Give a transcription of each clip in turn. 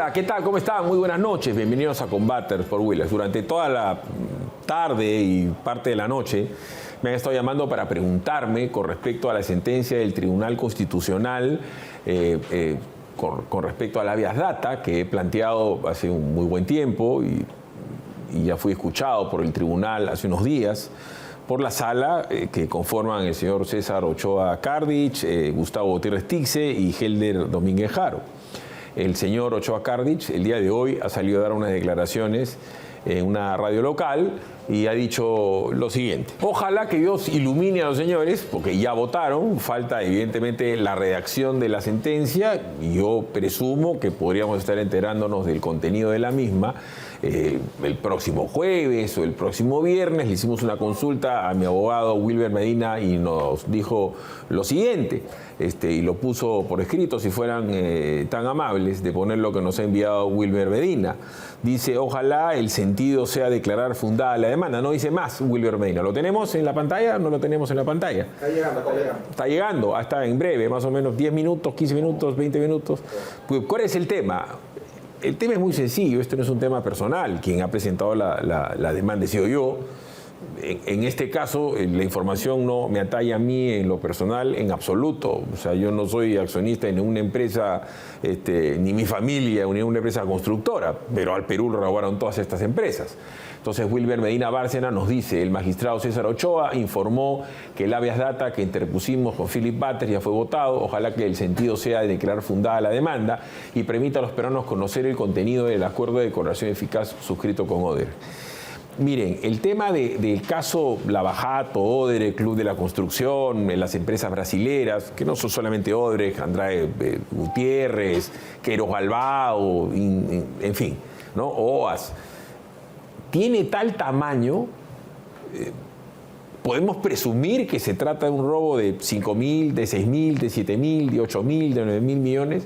Hola, ¿qué tal? ¿Cómo están? Muy buenas noches. Bienvenidos a Combaters por Willax. Durante toda la tarde y parte de la noche me han estado llamando para preguntarme con respecto a la sentencia del Tribunal Constitucional con respecto al habeas data que he planteado hace un muy buen tiempo y ya fui escuchado por el tribunal hace unos días por la sala que conforman el señor César Ochoa Cardich, Gustavo Gutiérrez Tixe y Helder Domínguez Jaro. El señor Ochoa Cardich el día de hoy ha salido a dar unas declaraciones en una radio local y ha dicho lo siguiente: ojalá que Dios ilumine a los señores, porque ya votaron, falta evidentemente la redacción de la sentencia y yo presumo que podríamos estar enterándonos del contenido de la misma el próximo jueves o el próximo viernes. Le hicimos una consulta a mi abogado Wilber Medina y nos dijo lo siguiente, y lo puso por escrito, si fueran tan amables de poner lo que nos ha enviado Wilber Medina. Dice: ojalá el sentido sea declarar fundada la demanda. No dice más Wilber Medina. ¿Lo tenemos en la pantalla? No lo tenemos en la pantalla. Está llegando. Está llegando, hasta en breve, más o menos 10 minutos, 15 minutos, 20 minutos. ¿Cuál es el tema? El tema es muy sencillo, esto no es un tema personal. Quien ha presentado la demanda he sido yo. En este caso, la información no me atañe a mí en lo personal en absoluto. O sea, yo no soy accionista en una empresa, ni mi familia, ni una empresa constructora, pero al Perú lo robaron todas estas empresas. Entonces, Wilber Medina Bárcena nos dice: el magistrado César Ochoa informó que el habeas data que interpusimos con Philip Batters ya fue votado. Ojalá que el sentido sea de declarar fundada la demanda y permita a los peruanos conocer el contenido del acuerdo de colaboración eficaz suscrito con Oder. Miren, el tema del caso Lavajato, Odre, Club de la Construcción, las empresas brasileras, que no son solamente Odre, Andrade Gutiérrez, Queiroz Galbao, en fin, ¿no? OAS, tiene tal tamaño, podemos presumir que se trata de un robo de 5.000, de 6.000, de 7.000, de 8.000, de 9.000 millones.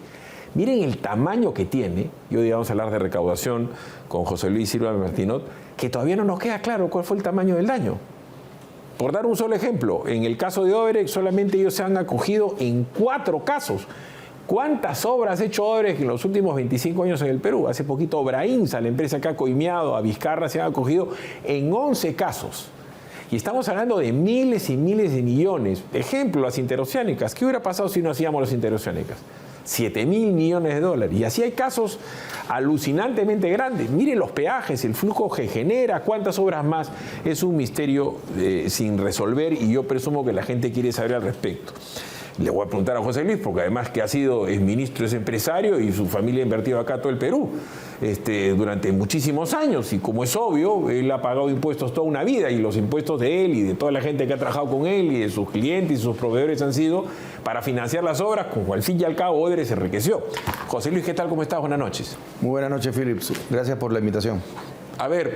Miren el tamaño que tiene. Y hoy vamos a hablar de recaudación con José Luis Silva Martinot, que todavía no nos queda claro cuál fue el tamaño del daño. Por dar un solo ejemplo, en el caso de Odebrecht solamente ellos se han acogido en 4 casos. ¿Cuántas obras ha hecho Odebrecht en los últimos 25 años en el Perú? Hace poquito Brainsa, la empresa que ha coimeado a Vizcarra, se han acogido en 11 casos. Y estamos hablando de miles y miles de millones. Ejemplo, las interoceánicas. ¿Qué hubiera pasado si no hacíamos las interoceánicas? 7.000 millones de dólares. Y así hay casos alucinantemente grandes. Miren los peajes, el flujo que genera, cuántas obras más. Es un misterio sin resolver y yo presumo que la gente quiere saber al respecto. Le voy a preguntar a José Luis, porque además que ha sido exministro, es empresario y su familia ha invertido acá todo el Perú durante muchísimos años. Y como es obvio, él ha pagado impuestos toda una vida y los impuestos de él y de toda la gente que ha trabajado con él y de sus clientes y sus proveedores han sido para financiar las obras, como al fin y al cabo Odebrecht se enriqueció. José Luis, ¿qué tal? ¿Cómo estás? Buenas noches. Muy buenas noches, Philips. Gracias por la invitación. A ver,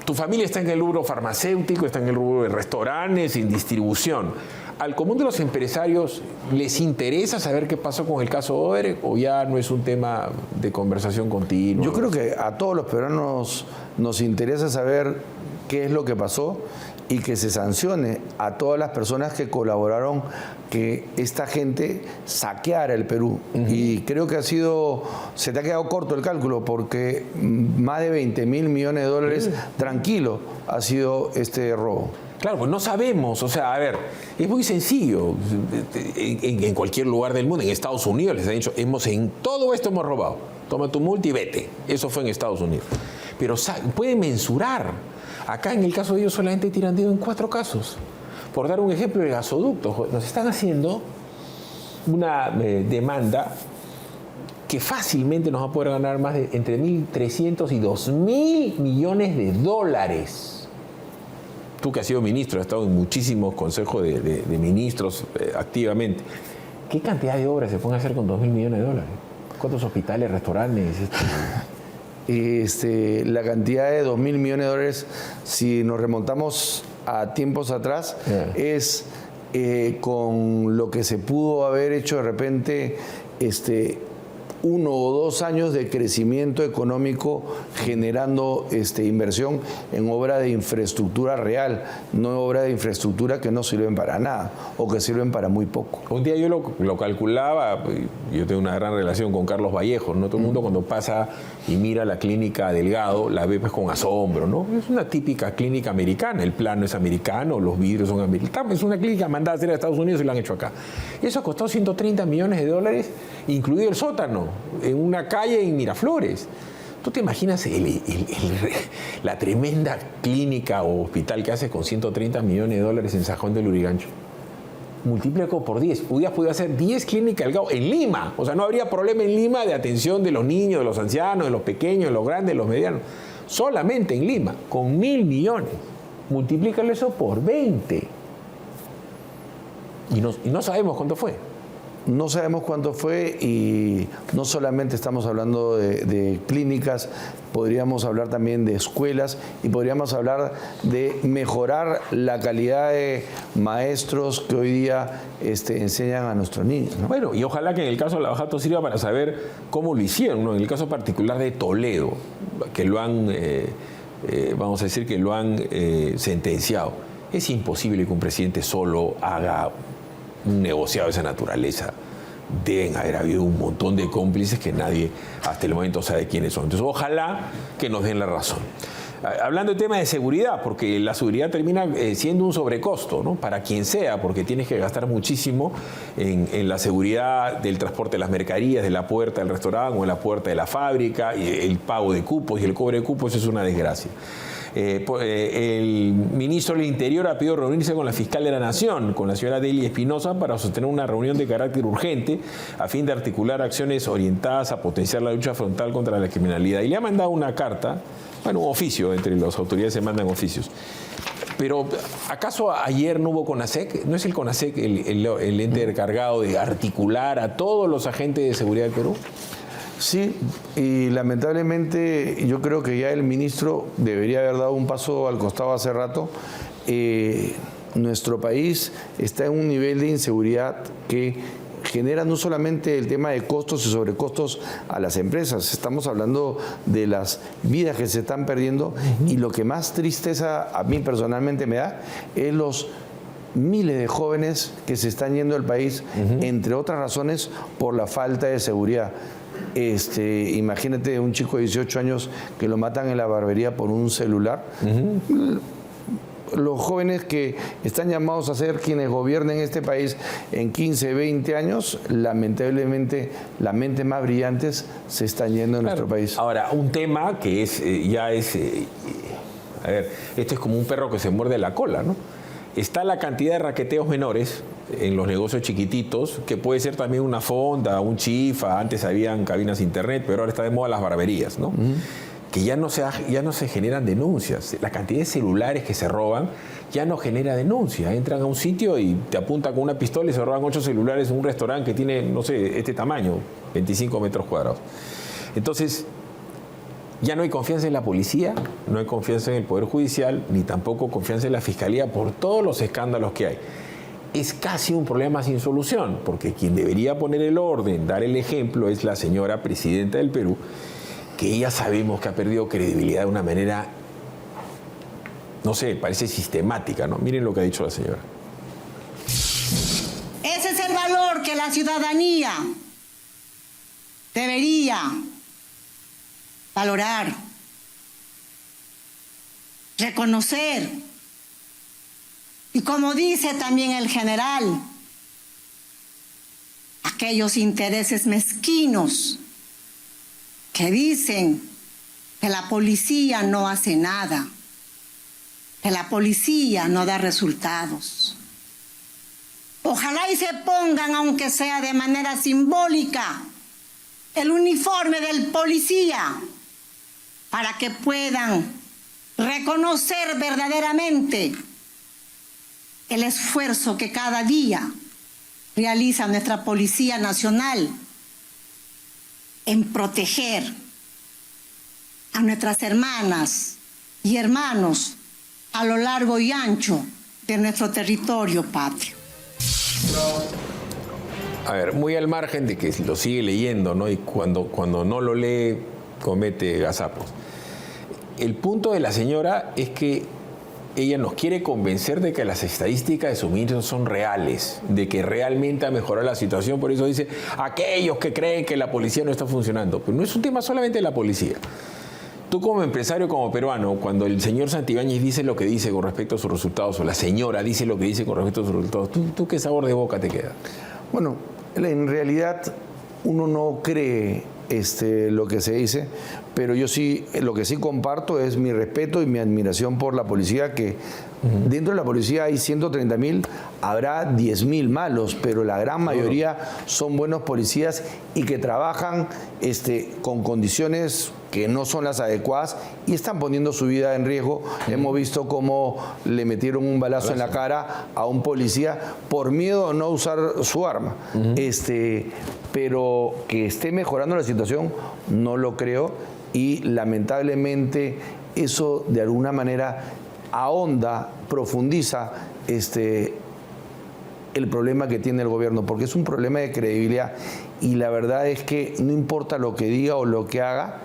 tu familia está en el rubro farmacéutico, está en el rubro de restaurantes, en distribución. ¿Al común de los empresarios les interesa saber qué pasó con el caso Odebrecht o ya no es un tema de conversación continua? Yo creo que a todos los peruanos nos interesa saber qué es lo que pasó y que se sancione a todas las personas que colaboraron que esta gente saqueara el Perú. Y creo que se te ha quedado corto el cálculo, porque más de 20.000 millones de dólares tranquilo ha sido este robo. Claro, pues no sabemos, o sea, a ver, es muy sencillo. En cualquier lugar del mundo, en Estados Unidos les han dicho: en todo esto hemos robado, toma tu multa y vete. Eso fue en Estados Unidos. Pero pueden mensurar. Acá en el caso de ellos solamente tiran dedo en 4 casos. Por dar un ejemplo, el gasoducto, nos están haciendo una demanda que fácilmente nos va a poder ganar más de entre 1.300 y 2.000 millones de dólares. Tú que has sido ministro, has estado en muchísimos consejos de ministros activamente. ¿Qué cantidad de obras se pueden hacer con 2.000 millones de dólares? ¿Cuántos hospitales, restaurantes? La cantidad de 2.000 millones de dólares, si nos remontamos a tiempos atrás, es con lo que se pudo haber hecho de repente 1 o 2 años de crecimiento económico generando inversión en obra de infraestructura real, no obra de infraestructura que no sirven para nada o que sirven para muy poco. Un día yo lo calculaba, yo tengo una gran relación con Carlos Vallejo, ¿no? Todo el mundo cuando pasa y mira la clínica Delgado la ve pues con asombro, ¿no? Es una típica clínica americana, el plano es americano, los vidrios son americanos, es una clínica mandada a hacer a Estados Unidos y la han hecho acá. Y eso costó $130 millones, incluido el sótano, en una calle en Miraflores. ¿Tú te imaginas la tremenda clínica o hospital que hace con $130 millones en San Juan del Lurigancho? Multiplico por 10. Hubieras podido hacer 10 clínicas Delgado en Lima. O sea, no habría problema en Lima de atención de los niños, de los ancianos, de los pequeños, de los grandes, de los medianos. Solamente en Lima, con 1.000 millones. Multiplícalo eso por 20. Y no sabemos cuánto fue. No sabemos cuánto fue y no solamente estamos hablando de clínicas, podríamos hablar también de escuelas y podríamos hablar de mejorar la calidad de maestros que hoy día enseñan a nuestros niños, ¿no? Bueno, y ojalá que en el caso de Lava Jato sirva para saber cómo lo hicieron, ¿no? En el caso particular de Toledo, que lo han, vamos a decir que lo han sentenciado. Es imposible que un presidente solo haga un negociado de esa naturaleza. Deben haber habido un montón de cómplices que nadie hasta el momento sabe quiénes son. Entonces, ojalá que nos den la razón. Hablando de tema de seguridad, porque la seguridad termina siendo un sobrecosto, ¿no? Para quien sea, porque tienes que gastar muchísimo en la seguridad del transporte de las mercaderías, de la puerta del restaurante o en la puerta de la fábrica, y el pago de cupos y el cobre de cupos es una desgracia. El ministro del Interior ha pedido reunirse con la fiscal de la Nación, con la señora Delia Espinosa, para sostener una reunión de carácter urgente a fin de articular acciones orientadas a potenciar la lucha frontal contra la criminalidad. Y le ha mandado una carta, bueno, un oficio, entre las autoridades se mandan oficios. Pero, ¿acaso ayer no hubo CONASEC? ¿No es el CONASEC el ente encargado de articular a todos los agentes de seguridad del Perú? Sí, y lamentablemente yo creo que ya el ministro debería haber dado un paso al costado hace rato. Nuestro país está en un nivel de inseguridad que genera no solamente el tema de costos y sobrecostos a las empresas, estamos hablando de las vidas que se están perdiendo y lo que más tristeza a mí personalmente me da es los miles de jóvenes que se están yendo del país, entre otras razones, por la falta de seguridad. Imagínate un chico de 18 años que lo matan en la barbería por un celular. Los jóvenes que están llamados a ser quienes gobiernen este país en 15, 20 años, lamentablemente las mentes más brillantes se están yendo de nuestro país. Ahora, un tema que es a ver, esto es como un perro que se muerde la cola, ¿no? Está la cantidad de raqueteos menores en los negocios chiquititos, que puede ser también una fonda, un chifa, antes habían cabinas de internet, pero ahora está de moda las barberías, ¿no? Que ya no se generan denuncias. La cantidad de celulares que se roban ya no genera denuncia. Entran a un sitio y te apuntan con una pistola y se roban 8 celulares en un restaurante que tiene, no sé, este tamaño, 25 metros cuadrados. Entonces, ya no hay confianza en la policía, no hay confianza en el Poder Judicial, ni tampoco confianza en la Fiscalía por todos los escándalos que hay. Es casi un problema sin solución, porque quien debería poner el orden, dar el ejemplo, es la señora presidenta del Perú, que ella sabemos que ha perdido credibilidad de una manera, no sé, parece sistemática, ¿no? Miren lo que ha dicho la señora. Ese es el valor que la ciudadanía debería valorar, reconocer. Y como dice también el general, aquellos intereses mezquinos que dicen que la policía no hace nada, que la policía no da resultados. Ojalá y se pongan, aunque sea de manera simbólica, el uniforme del policía para que puedan reconocer verdaderamente el esfuerzo que cada día realiza nuestra Policía Nacional en proteger a nuestras hermanas y hermanos a lo largo y ancho de nuestro territorio patrio. A ver, muy al margen de que lo sigue leyendo, ¿no? Y cuando no lo lee, comete gazapos. El punto de la señora es que ella nos quiere convencer de que las estadísticas de sus ministros son reales, de que realmente ha mejorado la situación. Por eso dice, aquellos que creen que la policía no está funcionando. Pero no es un tema solamente de la policía. Tú como empresario, como peruano, cuando el señor Santibáñez dice lo que dice con respecto a sus resultados, o la señora dice lo que dice con respecto a sus resultados, ¿tú qué sabor de boca te queda? Bueno, en realidad uno no cree lo que se dice, pero yo sí, lo que sí comparto es mi respeto y mi admiración por la policía, que dentro de la policía hay 130.000, habrá 10.000 malos, pero la gran mayoría son buenos policías y que trabajan con condiciones que no son las adecuadas y están poniendo su vida en riesgo. Hemos visto cómo le metieron un balazo en la cara a un policía por miedo a no usar su arma. Pero que esté mejorando la situación, no lo creo, y lamentablemente eso de alguna manera ahonda, profundiza el problema que tiene el gobierno, porque es un problema de credibilidad, y la verdad es que no importa lo que diga o lo que haga,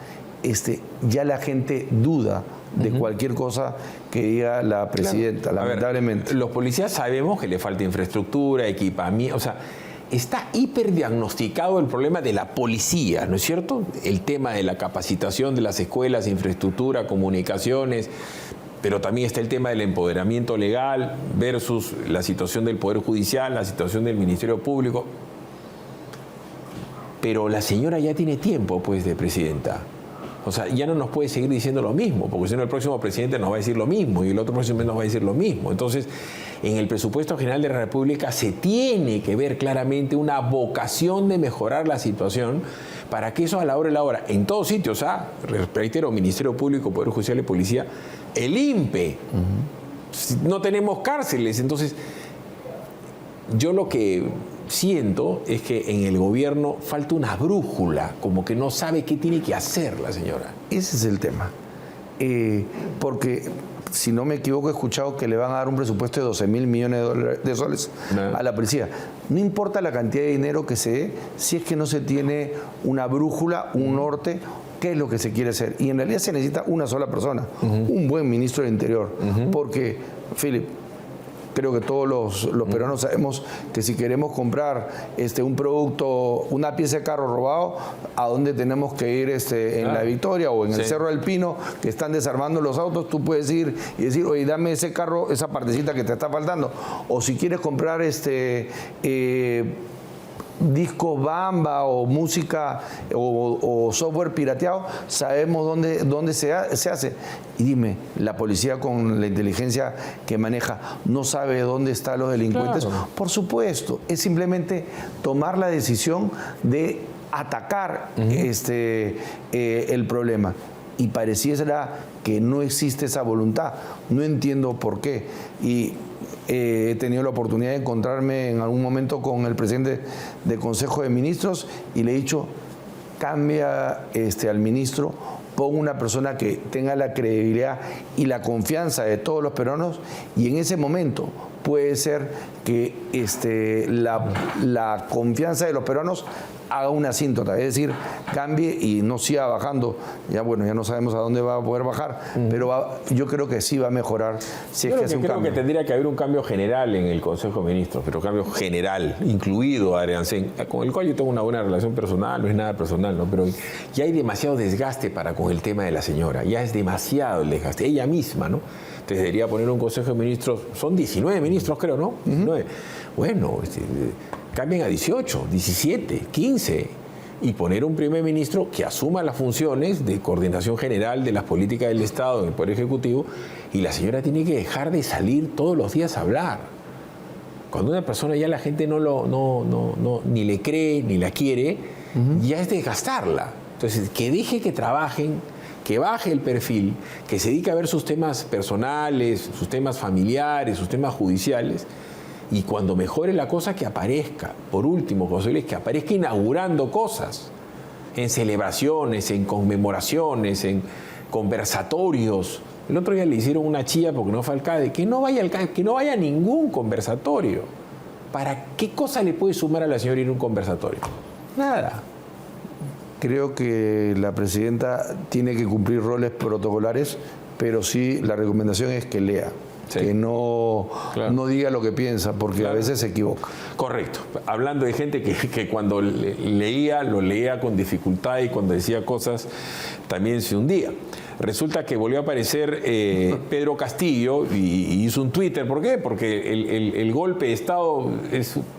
ya la gente duda de cualquier cosa que diga la presidenta, claro. Lamentablemente. A ver, los policías sabemos que le falta infraestructura, equipamiento, o sea, está hiperdiagnosticado el problema de la policía, ¿no es cierto? El tema de la capacitación de las escuelas, infraestructura, comunicaciones, pero también está el tema del empoderamiento legal versus la situación del Poder Judicial, la situación del Ministerio Público. Pero la señora ya tiene tiempo, pues, de presidenta. O sea, ya no nos puede seguir diciendo lo mismo, porque si no el próximo presidente nos va a decir lo mismo y el otro próximo nos va a decir lo mismo. Entonces, en el presupuesto general de la República se tiene que ver claramente una vocación de mejorar la situación para que eso a la hora de la hora, en todos sitios, reitero, Ministerio Público, Poder Judicial y Policía, el INPE, no tenemos cárceles. Entonces, yo lo que siento es que en el gobierno falta una brújula, como que no sabe qué tiene que hacer la señora. Ese es el tema. Porque, si no me equivoco, he escuchado que le van a dar un presupuesto de 12.000 millones de soles a la policía. No importa la cantidad de dinero que se dé, si es que no se tiene una brújula, un norte, qué es lo que se quiere hacer. Y en realidad se necesita una sola persona, un buen ministro del Interior. Porque, Philip, creo que todos los peruanos sabemos que si queremos comprar un producto, una pieza de carro robado, ¿a dónde tenemos que ir en La Victoria o en el Cerro del Pino, que están desarmando los autos? Tú puedes ir y decir, oye, dame ese carro, esa partecita que te está faltando. O si quieres comprar discos Bamba o música o software pirateado, sabemos dónde se hace. Y dime, la policía con la inteligencia que maneja no sabe dónde están los delincuentes. Claro. Por supuesto, es simplemente tomar la decisión de atacar el problema. Y pareciera que no existe esa voluntad. No entiendo por qué. Y he tenido la oportunidad de encontrarme en algún momento con el presidente del Consejo de Ministros y le he dicho, cambia al ministro, pon una persona que tenga la credibilidad y la confianza de todos los peruanos, y en ese momento puede ser que la confianza de los peruanos haga una asíntota, es decir, cambie y no siga bajando. Ya bueno, ya no sabemos a dónde va a poder bajar, pero yo creo que sí va a mejorar si es que hace un cambio. Creo que tendría que haber un cambio general en el Consejo de Ministros, pero cambio general, incluido a Adriancén, con el cual yo tengo una buena relación personal, no es nada personal, ¿no? Pero ya hay demasiado desgaste con el tema de la señora, ya es demasiado el desgaste, ella misma, ¿no? Entonces debería poner un Consejo de Ministros, son 19 ministros creo, ¿no? 19. Bueno, cambien a 18, 17, 15 y poner un primer ministro que asuma las funciones de coordinación general de las políticas del Estado en el Poder Ejecutivo, y la señora tiene que dejar de salir todos los días a hablar. Cuando una persona ya la gente ni le cree ni la quiere, ya es desgastarla. Entonces, que deje que trabajen, que baje el perfil, que se dedique a ver sus temas personales, sus temas familiares, sus temas judiciales, y cuando mejore la cosa, que aparezca. Por último, José, que aparezca inaugurando cosas, en celebraciones, en conmemoraciones, en conversatorios. El otro día le hicieron una chilla porque no fue alcalde, que no vaya a ningún conversatorio. ¿para qué cosa le puede sumar a la señora ir a un conversatorio? Nada. Creo que la presidenta tiene que cumplir roles protocolares, pero sí la recomendación es que lea. Sí. Que no diga lo que piensa, porque a veces se equivoca. Correcto. Hablando de gente que cuando leía, lo leía con dificultad y cuando decía cosas también se hundía. Resulta que volvió a aparecer Pedro Castillo y hizo un Twitter. ¿Por qué? Porque el golpe de Estado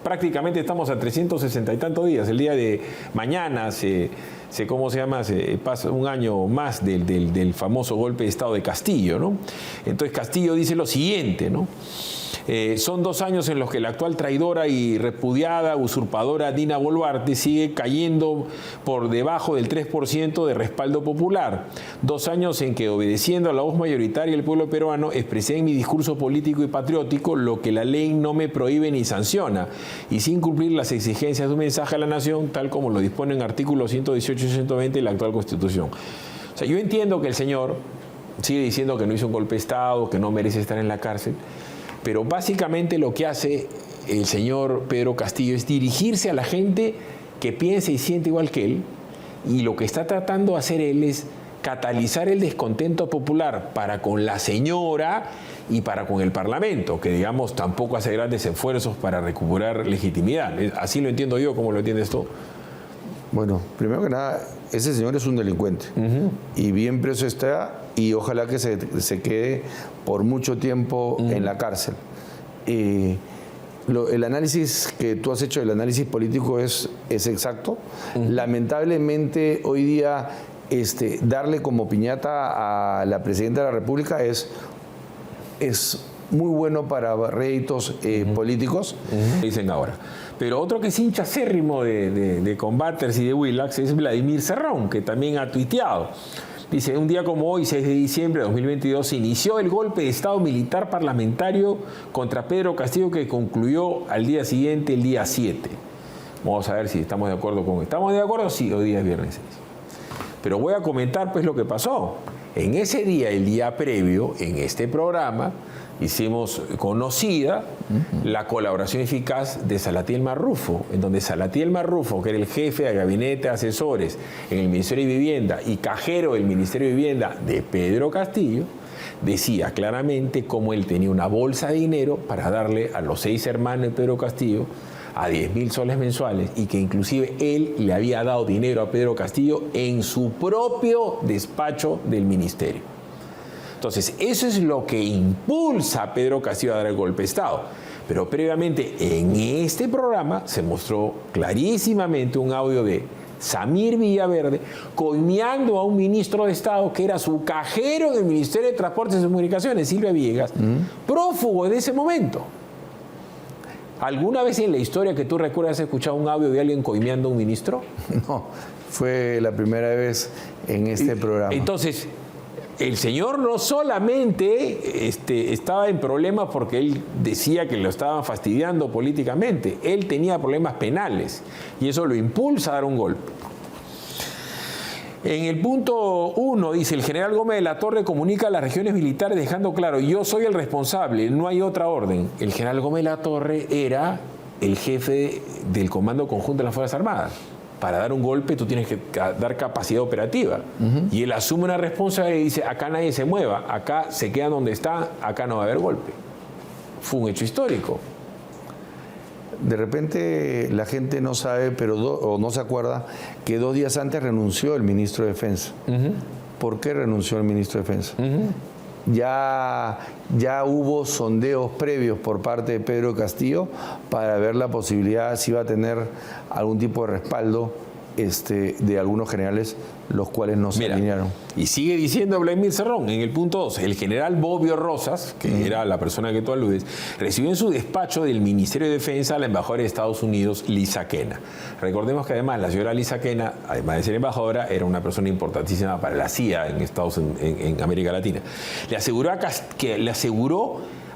prácticamente estamos a 360 y tantos días. El día de mañana ¿cómo se llama? Se pasa un año más del famoso golpe de Estado de Castillo, ¿no? Entonces Castillo dice lo siguiente, ¿no? Son 2 años en los que la actual traidora y repudiada usurpadora Dina Boluarte sigue cayendo por debajo del 3% de respaldo popular. 2 años en que, obedeciendo a la voz mayoritaria del pueblo peruano, expresé en mi discurso político y patriótico lo que la ley no me prohíbe ni sanciona, y sin cumplir las exigencias de un mensaje a la nación, tal como lo disponen artículos 118 y 120 de la actual Constitución. O sea, yo entiendo que el señor sigue diciendo que no hizo un golpe de Estado, que no merece estar en la cárcel, pero básicamente lo que hace el señor Pedro Castillo es dirigirse a la gente que piensa y siente igual que él, y lo que está tratando de hacer él es catalizar el descontento popular para con la señora y para con el Parlamento, que digamos tampoco hace grandes esfuerzos para recuperar legitimidad. Así lo entiendo yo, ¿cómo lo entiendes tú? Bueno, primero que nada, ese señor es un delincuente y bien preso está, y ojalá que se quede por mucho tiempo en la cárcel. El análisis que tú has hecho, el análisis político es exacto. Lamentablemente hoy día darle como piñata a la presidenta de la República es muy bueno para réditos políticos. Dicen ahora. Pero otro que es hincha acérrimo de Combaters y de Willax es Vladimir Cerrón, que también ha tuiteado. Dice, un día como hoy, 6 de diciembre de 2022, se inició el golpe de Estado militar parlamentario contra Pedro Castillo, que concluyó al día siguiente, el día 7. Vamos a ver si estamos de acuerdo con... ¿Estamos de acuerdo? Sí, hoy día es viernes 6. Pero voy a comentar pues lo que pasó. En ese día, el día previo, en este programa, hicimos conocida la colaboración eficaz de Salatiel Marrufo, en donde Salatiel Marrufo, que era el jefe de gabinete de asesores en el Ministerio de Vivienda y cajero del Ministerio de Vivienda de Pedro Castillo, decía claramente cómo él tenía una bolsa de dinero para darle a los 6 hermanos de Pedro Castillo a 10.000 soles mensuales, y que inclusive él le había dado dinero a Pedro Castillo en su propio despacho del ministerio. Entonces, eso es lo que impulsa a Pedro Castillo a dar el golpe de Estado. Pero previamente, en este programa, se mostró clarísimamente un audio de Samir Villaverde coimeando a un ministro de Estado que era su cajero del Ministerio de Transportes y Comunicaciones, Silvia Villegas, prófugo de ese momento. ¿Alguna vez en la historia que tú recuerdas has escuchado un audio de alguien coimeando a un ministro? No, fue la primera vez en este programa. Entonces, el señor no solamente estaba en problemas porque él decía que lo estaban fastidiando políticamente, él tenía problemas penales y eso lo impulsa a dar un golpe. En el punto 1 dice, el general Gómez de la Torre comunica a las regiones militares dejando claro, yo soy el responsable, no hay otra orden. El general Gómez de la Torre era el jefe del Comando Conjunto de las Fuerzas Armadas. Para dar un golpe tú tienes que dar capacidad operativa. Y él asume una responsabilidad y dice, acá nadie se mueva, acá se quedan donde están, acá no va a haber golpe. Fue un hecho histórico. De repente la gente no sabe, o no se acuerda, que 2 días antes renunció el ministro de Defensa. ¿Por qué renunció el ministro de Defensa? Ya hubo sondeos previos por parte de Pedro Castillo para ver la posibilidad si iba a tener algún tipo de respaldo de algunos generales, los cuales no se alinearon. Y sigue diciendo Vladimir Cerrón en el punto 2, el general Bobbio Rosas, que era la persona que tú aludes, recibió en su despacho del Ministerio de Defensa a la embajadora de Estados Unidos, Lisa Kena. Recordemos que además la señora Lisa Kena, además de ser embajadora, era una persona importantísima para la CIA en América Latina. Le aseguró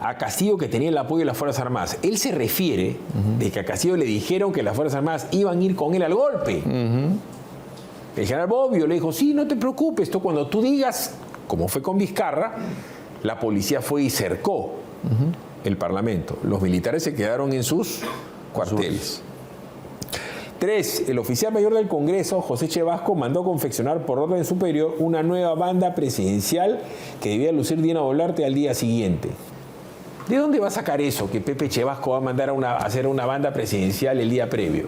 a Castillo que tenía el apoyo de las Fuerzas Armadas. Él se refiere de que a Castillo le dijeron que las Fuerzas Armadas iban a ir con él al golpe. El general Bobbio le dijo, sí, no te preocupes, esto cuando tú digas, como fue con Vizcarra, la policía fue y cercó el Parlamento. Los militares se quedaron en sus cuarteles. 3. El oficial mayor del Congreso, José Chevasco, mandó confeccionar por orden superior una nueva banda presidencial que debía lucir Dina Boluarte al día siguiente. ¿De dónde va a sacar eso, que Pepe Chevasco va a mandar a hacer una banda presidencial el día previo?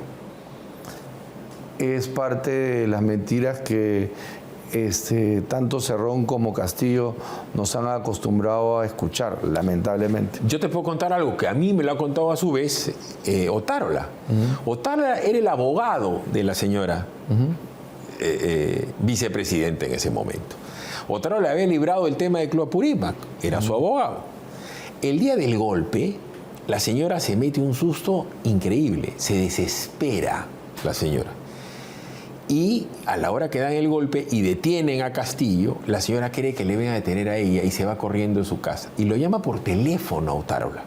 Es parte de las mentiras que tanto Cerrón como Castillo nos han acostumbrado a escuchar, lamentablemente. Yo te puedo contar algo que a mí me lo ha contado a su vez Otárola. Otárola era el abogado de la señora vicepresidente en ese momento. Otárola había librado el tema de Club Apurímac, era su abogado. El día del golpe, la señora se mete un susto increíble, se desespera la señora. Y a la hora que dan el golpe y detienen a Castillo, la señora cree que le van a detener a ella y se va corriendo de su casa. Y lo llama por teléfono a Otárola.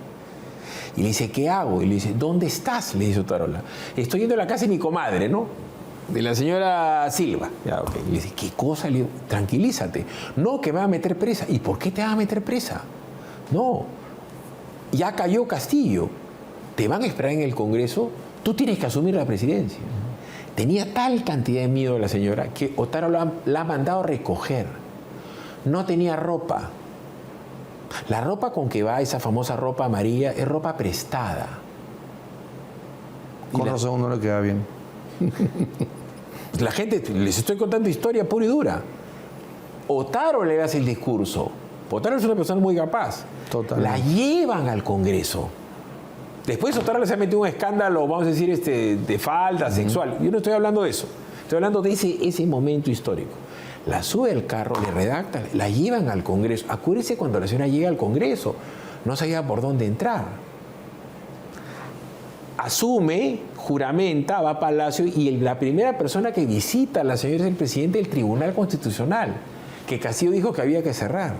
Y le dice, ¿qué hago? Y le dice, ¿dónde estás? Le dice Otárola. Estoy yendo a la casa de mi comadre, ¿no? De la señora Silva. Ya, okay. Y le dice, ¿qué cosa? Le digo, tranquilízate. No, que me va a meter presa. ¿Y por qué te vas a meter presa? No, ya cayó Castillo. Te van a esperar en el Congreso. Tú tienes que asumir la presidencia. Tenía tal cantidad de miedo la señora que Otárola la ha mandado a recoger. No tenía ropa. La ropa con que va, esa famosa ropa amarilla, es ropa prestada. Con razón no le queda bien. La gente, les estoy contando historia pura y dura. Otárola le hace el discurso. Otárola es una persona muy capaz. Totalmente. La llevan al Congreso. Después Otárola se ha metido un escándalo, vamos a decir, de falta sexual. Yo no estoy hablando de eso. Estoy hablando de ese momento histórico. La sube al carro, le redactan, la llevan al Congreso. Acuérdese cuando la señora llega al Congreso. No sabía por dónde entrar. Asume, juramenta, va a Palacio y la primera persona que visita a la señora es el presidente del Tribunal Constitucional, que Castillo dijo que había que cerrar.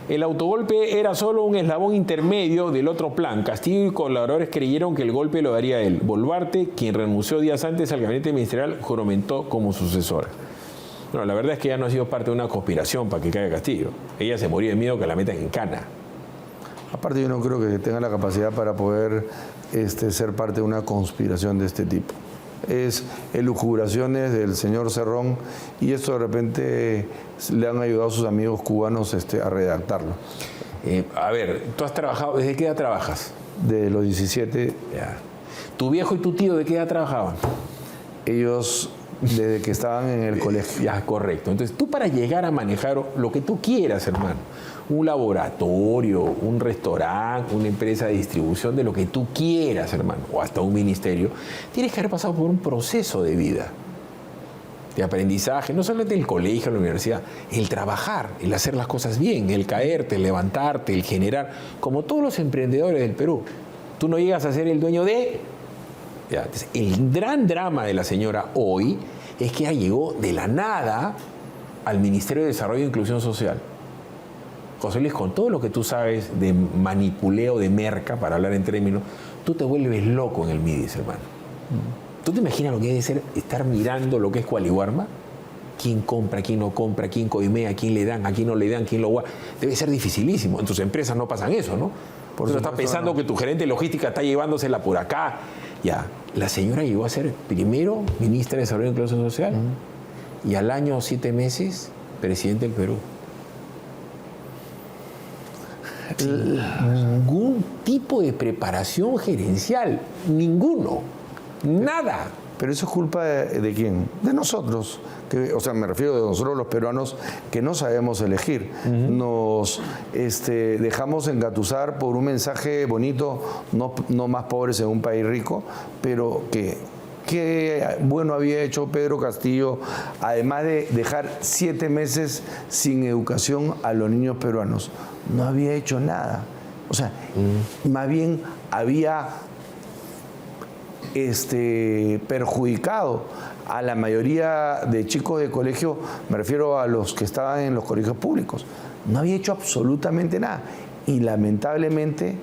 El autogolpe era solo un eslabón intermedio del otro plan. Castillo y colaboradores creyeron que el golpe lo daría él. Boluarte, quien renunció días antes al gabinete ministerial, juramentó como sucesora. No, la verdad es que ella no ha sido parte de una conspiración para que caiga Castillo. Ella se murió de miedo que la metan en cana. Aparte, yo no creo que tenga la capacidad para poder ser parte de una conspiración de este tipo. Es elucubraciones del señor Cerrón y esto de repente le han ayudado a sus amigos cubanos a redactarlo. A ver, ¿tú has trabajado? ¿Desde qué edad trabajas? De los 17. Ya. ¿Tu viejo y tu tío de qué edad trabajaban? Ellos desde que estaban en el colegio. Ya, correcto. Entonces, tú para llegar a manejar lo que tú quieras, hermano, un laboratorio, un restaurante, una empresa de distribución de lo que tú quieras, hermano, o hasta un ministerio, tienes que haber pasado por un proceso de vida, de aprendizaje, no solamente el colegio, la universidad, el trabajar, el hacer las cosas bien, el caerte, el levantarte, el generar, como todos los emprendedores del Perú. Tú no llegas a ser el dueño de... Ya, entonces, el gran drama de la señora hoy es que ella llegó de la nada al Ministerio de Desarrollo e Inclusión Social. José Luis, con todo lo que tú sabes de manipuleo de merca, para hablar en términos, tú te vuelves loco en el MIDIS, hermano. ¿Tú te imaginas lo que debe ser estar mirando lo que es Cualiguarma? ¿Quién compra, quién no compra, quién coimea, quién le dan, a quién no le dan, quién lo guarda? Debe ser dificilísimo. En tus empresas no pasan eso, ¿no? Por eso estás pensando que tu gerente de logística está llevándosela por acá. Ya, la señora llegó a ser primero ministra de Desarrollo e Inclusión Social y al año 7 meses presidente del Perú. Sin ningún tipo de preparación gerencial, ninguno, nada. Pero eso es culpa de quién? De nosotros. O sea, me refiero de nosotros los peruanos que no sabemos elegir. Nos dejamos engatusar por un mensaje bonito, no más pobres en un país rico, pero qué bueno había hecho Pedro Castillo, además de dejar 7 meses sin educación a los niños peruanos. No había hecho nada. O sea, más bien había perjudicado a la mayoría de chicos de colegio, me refiero a los que estaban en los colegios públicos. No había hecho absolutamente nada. Y lamentablemente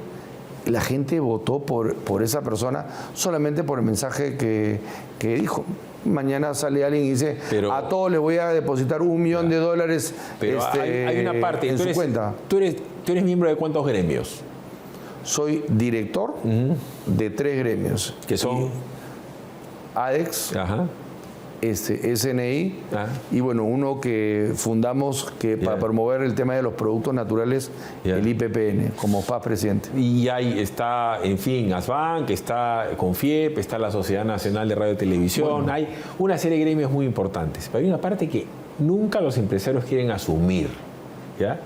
la gente votó por esa persona solamente por el mensaje que dijo. Mañana sale alguien y dice, a todos les voy a depositar $1 millón de dólares pero hay una parte, en su cuenta. ¿Tú eres miembro de cuántos gremios? soy director de 3 gremios. Que son ADEX, ajá. SNI, y bueno, uno que fundamos para promover el tema de los productos naturales, el IPPN, como FAS presidente. Y ahí está, en fin, ASBAN, que está CONFIEP, está la Sociedad Nacional de Radio y Televisión, bueno. Hay una serie de gremios muy importantes, pero hay una parte que nunca los empresarios quieren asumir, ¿ya?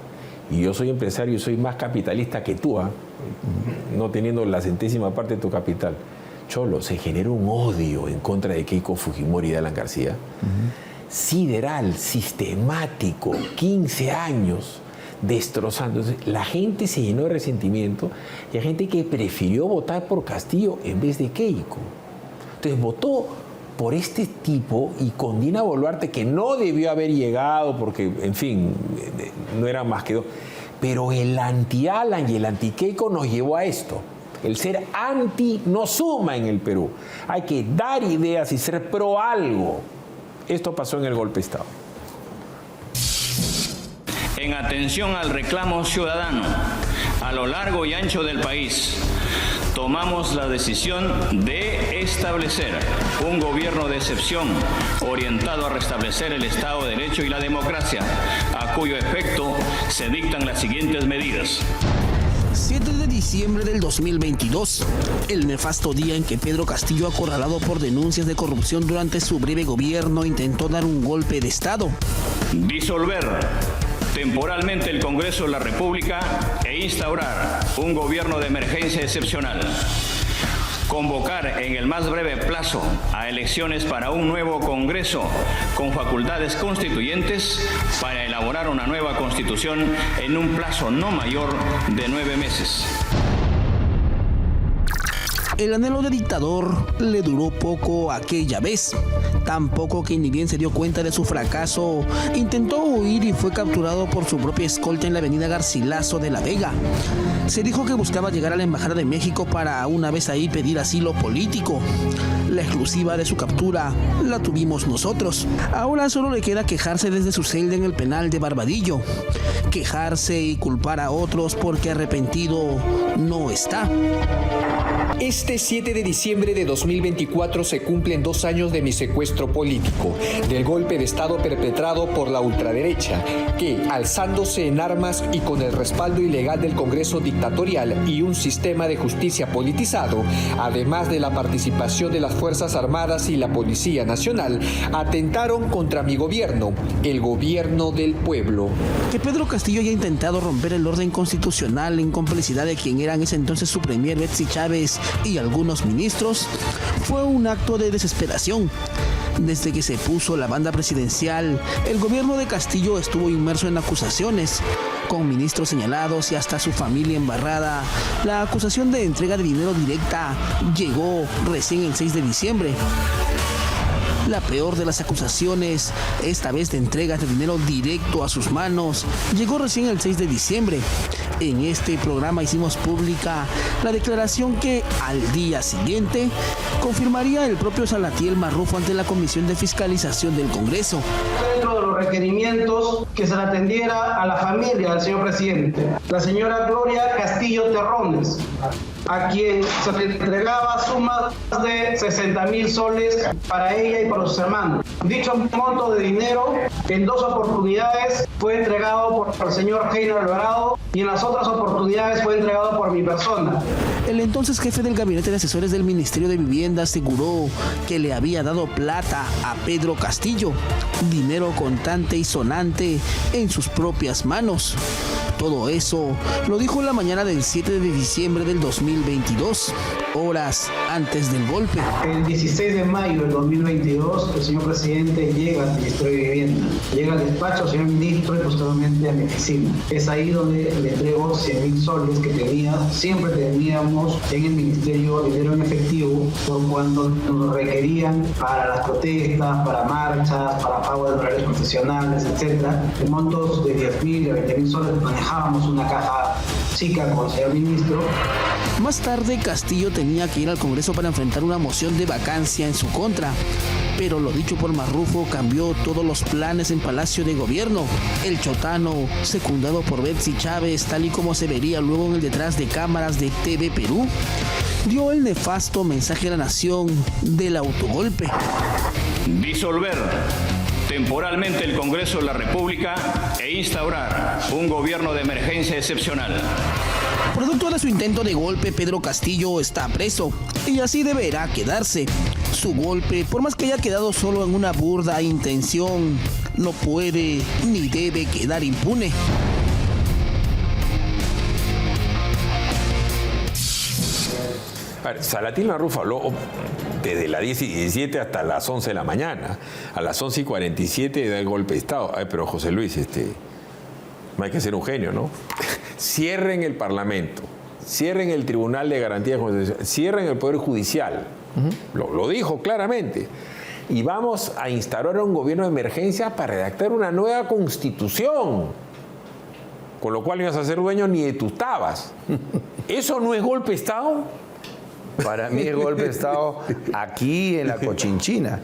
Y yo soy empresario y soy más capitalista que tú, no teniendo la centésima parte de tu capital. Cholo, se generó un odio en contra de Keiko Fujimori y de Alan García. Sideral, sistemático, 15 años destrozando. Entonces, la gente se llenó de resentimiento y hay gente que prefirió votar por Castillo en vez de Keiko. Entonces votó por este tipo y con Dina Boluarte, que no debió haber llegado porque, en fin, no era más que dos. Pero el anti-Alan y el anti-Keiko nos llevó a esto. El ser anti no suma en el Perú. Hay que dar ideas y ser pro algo. Esto pasó en el golpe de Estado. En atención al reclamo ciudadano a lo largo y ancho del país, tomamos la decisión de establecer un gobierno de excepción orientado a restablecer el Estado de Derecho y la democracia, a cuyo efecto se dictan las siguientes medidas. 7 de diciembre del 2022, el nefasto día en que Pedro Castillo, acorralado por denuncias de corrupción durante su breve gobierno, intentó dar un golpe de Estado. Disolver temporalmente el Congreso de la República e instaurar un gobierno de emergencia excepcional. Convocar en el más breve plazo a elecciones para un nuevo Congreso con facultades constituyentes para elaborar una nueva Constitución en un plazo no mayor de 9 meses. El anhelo de dictador le duró poco aquella vez, tan poco que ni bien se dio cuenta de su fracaso, intentó huir y fue capturado por su propia escolta en la avenida Garcilaso de la Vega. Se dijo que buscaba llegar a la Embajada de México para una vez ahí pedir asilo político. La exclusiva de su captura la tuvimos nosotros. Ahora solo le queda quejarse desde su celda en el penal de Barbadillo. Quejarse y culpar a otros porque arrepentido no está. Este 7 de diciembre de 2024 se cumplen 2 años de mi secuestro político, del golpe de Estado perpetrado por la ultraderecha, que, alzándose en armas y con el respaldo ilegal del Congreso dictatorial y un sistema de justicia politizado, además de la participación de las Fuerzas Armadas y la Policía Nacional, atentaron contra mi gobierno, el gobierno del pueblo. Que Pedro Castillo haya intentado romper el orden constitucional en complicidad de quien era en ese entonces su premier Betsy Chávez y algunos ministros, fue un acto de desesperación. Desde que se puso la banda presidencial, el gobierno de Castillo estuvo inmerso en acusaciones, con ministros señalados y hasta su familia embarrada. La acusación de entrega de dinero directa llegó recién el 6 de diciembre. La peor de las acusaciones, esta vez de entregas de dinero directo a sus manos, llegó recién el 6 de diciembre. En este programa hicimos pública la declaración que al día siguiente confirmaría el propio Salatiel Marrufo ante la Comisión de Fiscalización del Congreso. Dentro de los requerimientos, que se le atendiera a la familia del señor presidente, la señora Gloria Castillo Terrones, a quien se le entregaba sumas de 60,000 soles para ella y para sus hermanos. Dicho monto de dinero en 2 oportunidades fue entregado por el señor Heiner Alvarado y en las otras oportunidades fue entregado por mi persona. El entonces jefe del gabinete de asesores del Ministerio de Vivienda aseguró que le había dado plata a Pedro Castillo, dinero contante y sonante en sus propias manos. Todo eso lo dijo la mañana del 7 de diciembre del 2022, horas antes del golpe. El 16 de mayo del 2022, el señor presidente llega al Ministerio de Vivienda, llega al despacho, señor ministro, y posteriormente a mi oficina. Es ahí donde le entrego 100,000 soles que siempre teníamos en el ministerio dinero en efectivo, por cuando nos requerían para las protestas, para marchas, para pago de horarios profesionales, etc. De montos de 10,000 y 20,000 soles manejábamos una caja chica con el señor ministro. Más tarde, Castillo tenía que ir al Congreso para enfrentar una moción de vacancia en su contra. pero lo dicho por Marrufo cambió todos los planes en Palacio de Gobierno. El chotano, secundado por Betsy Chávez, tal y como se vería luego en el detrás de cámaras de TV Perú, dio el nefasto mensaje a la nación del autogolpe. Disolver temporalmente el Congreso de la República e instaurar un gobierno de emergencia excepcional. Producto de su intento de golpe, Pedro Castillo está preso y así deberá quedarse. Su golpe, por más que haya quedado solo en una burda intención, no puede ni debe quedar impune. Salatín Marrufo habló desde las 10 y 17 hasta las 11 de la mañana. A las 11 y 47 da el golpe de Estado. Ay, pero José Luis, no hay que ser un genio, ¿no? Cierren el Parlamento, cierren el Tribunal de Garantías Constitucionales, cierren el Poder Judicial. Lo dijo claramente. Y vamos a instaurar un gobierno de emergencia para redactar una nueva constitución. Con lo cual no ibas a ser dueño ni de tus tabas. ¿Eso no es golpe de Estado? Para mí es golpe de Estado aquí en la Cochinchina.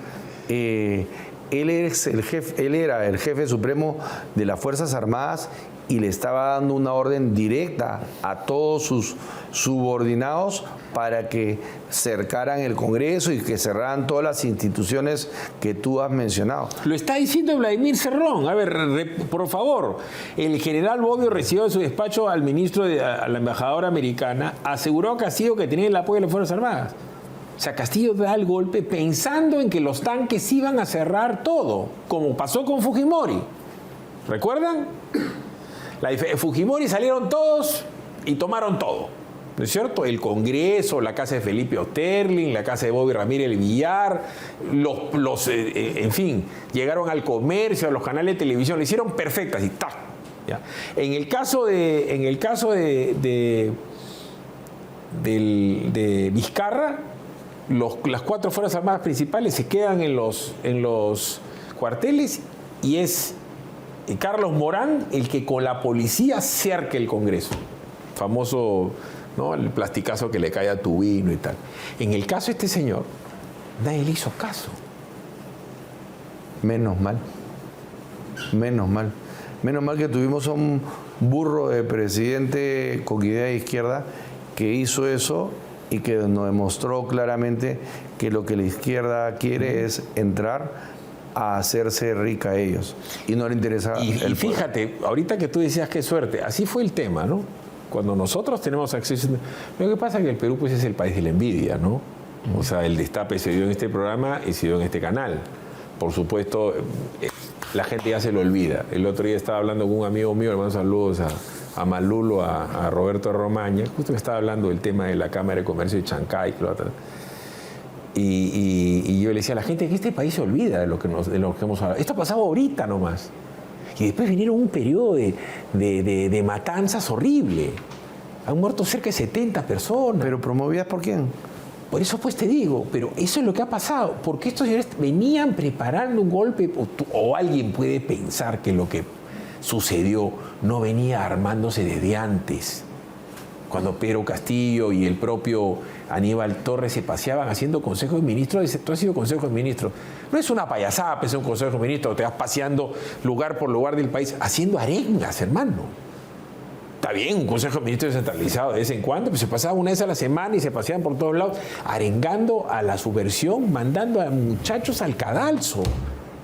Él era el jefe supremo de las Fuerzas Armadas y le estaba dando una orden directa a todos sus subordinados para que cercaran el Congreso y que cerraran todas las instituciones que tú has mencionado. Lo está diciendo Vladimir Cerrón. A ver, por favor, el general Bobbio recibió de su despacho al ministro, a la embajadora americana, aseguró a Castillo que tenía el apoyo de las Fuerzas Armadas. O sea, Castillo da el golpe pensando en que los tanques iban a cerrar todo, como pasó con Fujimori. ¿Recuerdan? Fujimori salieron todos y tomaron todo, ¿no es cierto? El Congreso, la casa de Felipe Osterling, la casa de Bobby Ramírez El Villar, en fin, llegaron al comercio, a los canales de televisión, le hicieron perfectas y ¡tac! ¿Ya? En el caso de Vizcarra, las 4 Fuerzas Armadas principales se quedan en los cuarteles y es Carlos Morán el que con la policía cerca el Congreso. Famoso, ¿no? El plasticazo que le cae a Tubino y tal. En el caso de este señor, nadie le hizo caso. Menos mal. Menos mal. Menos mal que tuvimos a un burro de presidente con idea de izquierda que hizo eso y que nos demostró claramente que lo que la izquierda quiere es entrar a hacerse rica a ellos y no le interesa y fíjate, ahorita que tú decías qué suerte, así fue el tema, ¿no? Cuando nosotros tenemos acceso, lo que pasa es que el Perú pues es el país de la envidia, ¿no? O sea, el destape se dio en este programa y se dio en este canal. Por supuesto, la gente ya se lo olvida. El otro día estaba hablando con un amigo mío, le mando saludos a Malulo, a Roberto Romaña, justo que estaba hablando del tema de la Cámara de Comercio de Chancay, y yo le decía a la gente que este país se olvida de lo que hemos hablado. Esto ha pasado ahorita nomás. Y después vinieron un periodo de matanzas horrible. Han muerto cerca de 70 personas. ¿Pero promovidas por quién? Por eso pues te digo, pero eso es lo que ha pasado. Porque estos señores venían preparando un golpe, o alguien puede pensar que lo que sucedió no venía armándose desde antes. Cuando Pedro Castillo y el propio Aníbal Torres se paseaban haciendo consejos de ministros. Tú has sido consejo de ministro. No es una payasada pensar un consejo de ministro, te vas paseando lugar por lugar del país haciendo arengas, hermano. Está bien, un consejo de ministros descentralizado de vez en cuando, pues se pasaba una vez a la semana y se paseaban por todos lados, arengando a la subversión, mandando a muchachos al cadalso.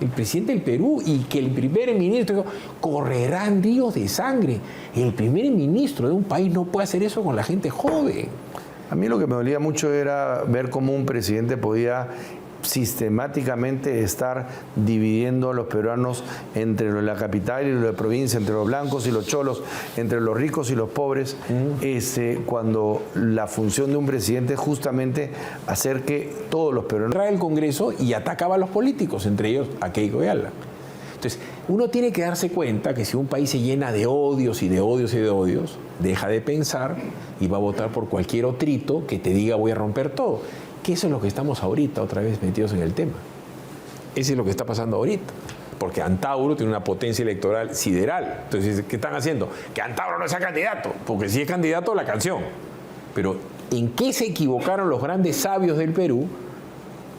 El presidente del Perú, y que el primer ministro dijo, correrán ríos de sangre. El primer ministro de un país no puede hacer eso con la gente joven. A mí lo que me dolía mucho era ver cómo un presidente podía sistemáticamente estar dividiendo a los peruanos entre los de la capital y los de provincia, entre los blancos y los cholos, entre los ricos y los pobres, cuando la función de un presidente es justamente hacer que todos los peruanos... Entraba el Congreso y atacaba a los políticos, entre ellos a Keiko y Alan. Entonces, uno tiene que darse cuenta que si un país se llena de odios y de odios y de odios, deja de pensar y va a votar por cualquier otrito que te diga voy a romper todo. Que eso es lo que estamos ahorita otra vez metidos en el tema. Eso es lo que está pasando ahorita. Porque Antauro tiene una potencia electoral sideral. Entonces, ¿qué están haciendo? Que Antauro no sea candidato. Porque si es candidato, la canción. Pero ¿en qué se equivocaron los grandes sabios del Perú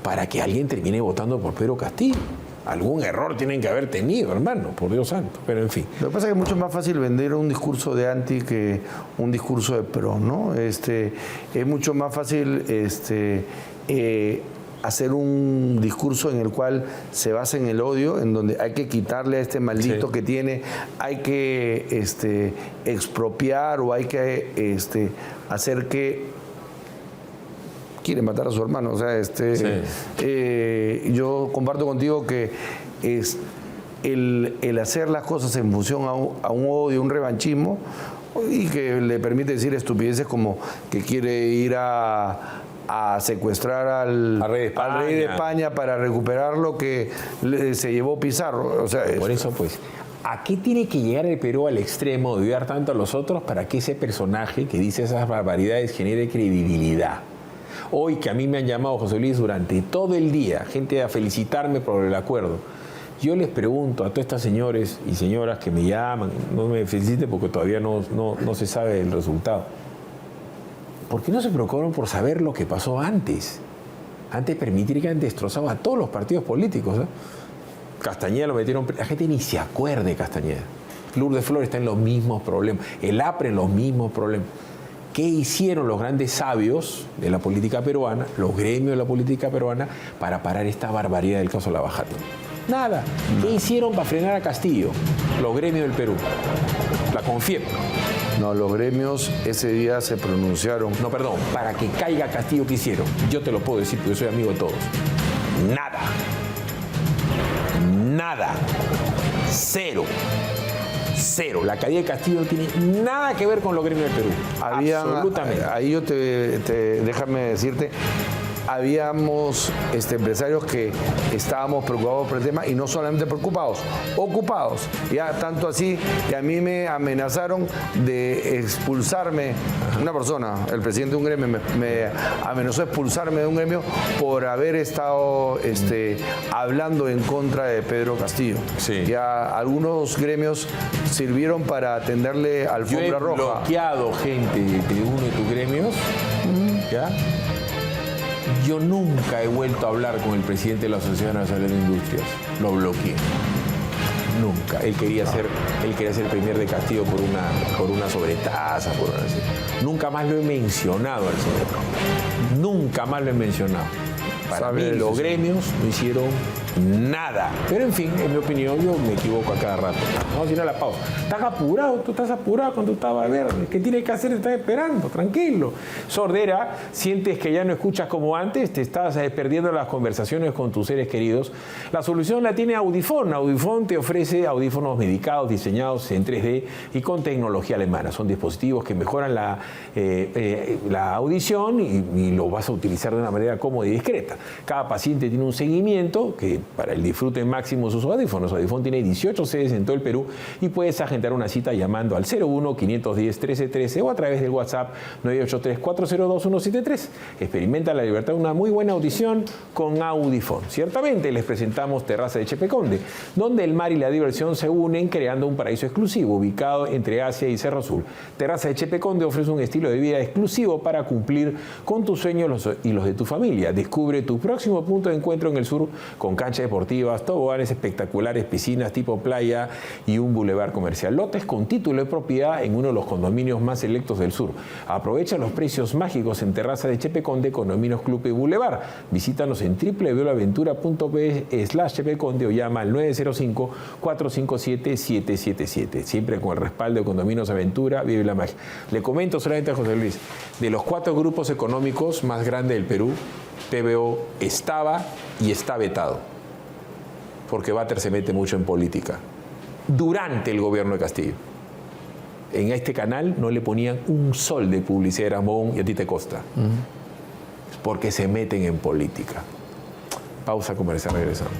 para que alguien termine votando por Pedro Castillo. Algún error tienen que haber tenido, hermano, por Dios santo, pero en fin. Lo que pasa es que es mucho más fácil vender un discurso de anti que un discurso de pro, ¿no? Es mucho más fácil hacer un discurso en el cual se basa en el odio, en donde hay que quitarle a este maldito que tiene, hay que expropiar o hay que hacer que quiere matar a su hermano. O sea, yo comparto contigo que es el hacer las cosas en función a un odio, un revanchismo, y que le permite decir estupideces como que quiere ir a secuestrar al rey de España para recuperar lo que se llevó Pizarro. O sea, por eso, pues, ¿a qué tiene que llegar el Perú al extremo de odiar tanto a los otros para que ese personaje que dice esas barbaridades genere credibilidad? Hoy que a mí me han llamado, José Luis, durante todo el día, gente a felicitarme por el acuerdo, yo les pregunto a todos estos señores y señoras que me llaman, no me feliciten porque todavía no se sabe el resultado, ¿por qué no se preocuparon por saber lo que pasó antes? Antes de permitir que han destrozado a todos los partidos políticos, ¿eh? Castañeda lo metieron, la gente ni se acuerda de Castañeda. Lourdes Flores está en los mismos problemas, el APRE en los mismos problemas. ¿Qué hicieron los grandes sabios de la política peruana, los gremios de la política peruana, para parar esta barbaridad del caso Lavajato? Nada. ¿Qué hicieron para frenar a Castillo? Los gremios del Perú. La CONFIEP. No, los gremios ese día se pronunciaron. No, perdón, para que caiga Castillo, ¿qué hicieron? Yo te lo puedo decir porque soy amigo de todos. Nada. Nada. Cero. La caída de Castillo no tiene nada que ver con los gremios del Perú. Absolutamente. Ahí yo déjame decirte, habíamos empresarios que estábamos preocupados por el tema y no solamente preocupados, ocupados. Ya tanto así que a mí me amenazaron de expulsarme. Una persona, el presidente de un gremio, me amenazó expulsarme de un gremio por haber estado hablando en contra de Pedro Castillo. Sí. Ya algunos gremios sirvieron para tenderle alfombra roja. Yo he bloqueado gente de uno de tus gremios, ¿ya? Yo nunca he vuelto a hablar con el presidente de la Asociación Nacional de Industrias. Lo bloqueé. Nunca. Él quería ser premier de Castillo por una sobretasa, Nunca más lo he mencionado al señor. Nunca más lo he mencionado. Para mí los gremios no hicieron nada. Pero en fin, en mi opinión, yo me equivoco a cada rato. Vamos a ir a la pausa. Estás apurado, tú estás apurado cuando estaba verde. ¿Qué tienes que hacer? Estás esperando, tranquilo. Sordera, sientes que ya no escuchas como antes, te estás perdiendo las conversaciones con tus seres queridos. La solución la tiene Audifón. Audifón te ofrece audífonos medicados, diseñados en 3D y con tecnología alemana. Son dispositivos que mejoran la audición y lo vas a utilizar de una manera cómoda y discreta. Cada paciente tiene un seguimiento que para el disfrute máximo de sus audífonos. Audifón tiene 18 sedes en todo el Perú y puedes agendar una cita llamando al 01-510-1313 o a través del WhatsApp 983-402-173. Experimenta la libertad de una muy buena audición con Audifón. Ciertamente les presentamos Terraza de Chepe Conde, donde el mar y la diversión se unen creando un paraíso exclusivo ubicado entre Asia y Cerro Azul. Terraza de Chepe Conde ofrece un estilo de vida exclusivo para cumplir con tus sueños y los de tu familia. Descubre tu próximo punto de encuentro en el sur con canchas deportivas, toboganes espectaculares, piscinas tipo playa y un bulevar comercial. Lotes con título de propiedad en uno de los condominios más selectos del sur. Aprovecha los precios mágicos en Terraza de Chepe Conde, Condominios Club y Bulevar. Visítanos en www.aventura.pe/chepeconde o llama al 905-457-777. Siempre con el respaldo de Condominios Aventura, vive la magia. Le comento solamente a José Luis, de los 4 grupos económicos más grandes del Perú, TVO estaba y está vetado, porque Bater se mete mucho en política. Durante el gobierno de Castillo, en este canal no le ponían un sol de publicidad de Ramón y a ti te consta, porque se meten en política. Pausa comercial, regresamos.